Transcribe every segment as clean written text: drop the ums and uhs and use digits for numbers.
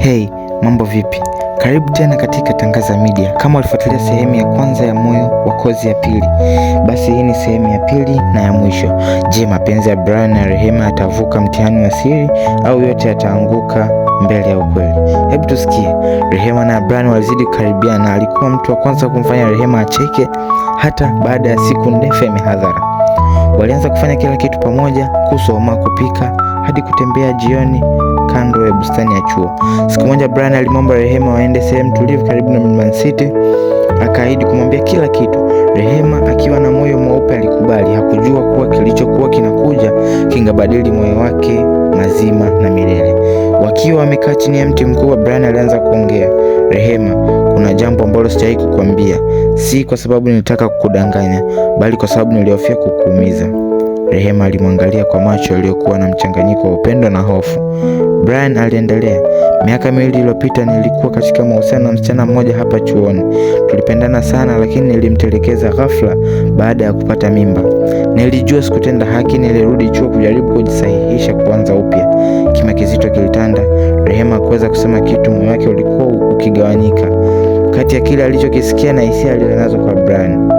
Hey, mambo vipi? Karibu tena katika Tangaza Media. Kama ulifuatilia sehemu ya kwanza ya Moyo wa Kozi ya pili, basi hii ni sehemu ya pili na ya mwisho. Je, mapenzi ya Brian na Rehema yatavuka mtihani wa siri au yote yataanguka mbele ya ukweli? Hebu tusikie. Rehema na Brian walizidi kukaribiana na alikuwa mtu wa kwanza kumfanya Rehema acheke hata baada ya siku ndefu ya mihadhara. Walianza kufanya kila kitu pamoja, kusoma, kupika, hadi kutembea jioni kando ya bustani ya chuo. Siku moja Brian alimwomba Rehema waende sehemu tulivu karibu na Mlimani City. Akaahidi kumwambia kila kitu. Rehema akiwa na moyo mweupe alikubali. Hakujua kuwa kilichokuwa kinakuja kingabadili moyo wake mazima na milele. Wakiwa wamekaa chini ya mti mkubwa, Brian alianza kuongea. Rehema, kuna jambo ambalo sijawahi kukuambia. Si kwa sababu nilitaka kukudanganya, bali kwa sababu nilihofia kukuumiza. Rehema alimwangalia kwa macho yaliyokuwa na mchanganyiko wa upendo na hofu. Brian aliendelea, miaka miwili iliyopita nilikuwa katika mahusiano na msichana mmoja hapa chuoni. Tulipendana sana, lakini nilimtelekeza ghafla baada ya kupata mimba. Nilijua sikutenda haki. Nilirudi chuo kujaribu kujisahihisha, kuanza upya. Kimya kizito kilitanda. Rehema hakuweza kusema kitu. Moyo wake ulikuwa ukigawanyika kati ya kile alichokisikia na hisia alizonazo kwa Brian.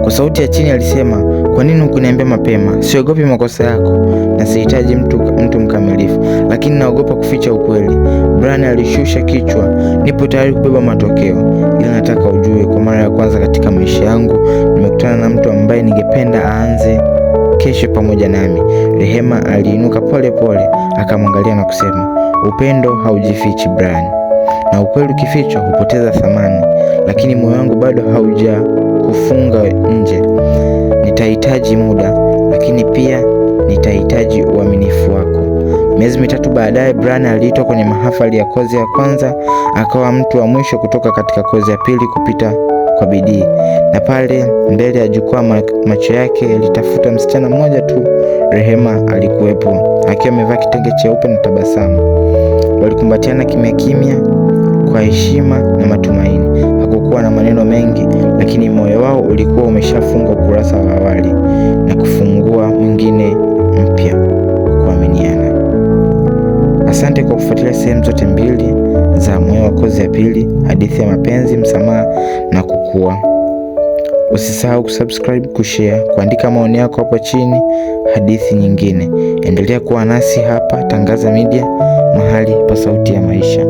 Kwa sauti ya chini alisema, kwa nini hukuniambia mapema? Siogopi makosa yako na sihitaji mtu mkamilifu, lakini naogopa kuficha ukweli. Brian alishusha kichwa. Nipo tayari kubeba matokeo, ila nataka ujue, kwa mara ya kwanza katika maisha yangu nimekutana na mtu ambaye ningependa aanze kesho pamoja nami. Rehema aliinuka pole pole, akamwangalia na kusema, upendo haujifichi Brian, na ukweli ukifichwa hupoteza thamani, lakini moyo wangu bado hauja kufunga nje. Nitahitaji muda, lakini pia nitahitaji uaminifu wako. Miezi mitatu baadaye, Brian aliitwa kwenye mahafali ya kozi ya kwanza. Akawa mtu wa mwisho kutoka katika kozi ya pili kupita kwa bidii. Na pale mbele ya jukwaa, macho yake yalitafuta msichana mmoja tu. Rehema alikuwepo, akiwa amevaa kitenge cheupe na tabasamu. Walikumbatiana kimya kimya, kwa heshima na matumaini. Hakukuwa na maneno mengi, lakini moyo wao ulikuwa umeshafunga ukurasa wa awali na kufungua mwingine mpya wa kuaminiana. Asante kwa kufuatilia sehemu zote mbili za Moyo wa Kozi ya pili, hadithi ya mapenzi, msamaha na kukua. Usisahau kusubscribe, kushare, kuandika maoni yako hapo chini. Hadithi nyingine, endelea kuwa nasi hapa Tangaza Media, mahali pa sauti ya maisha.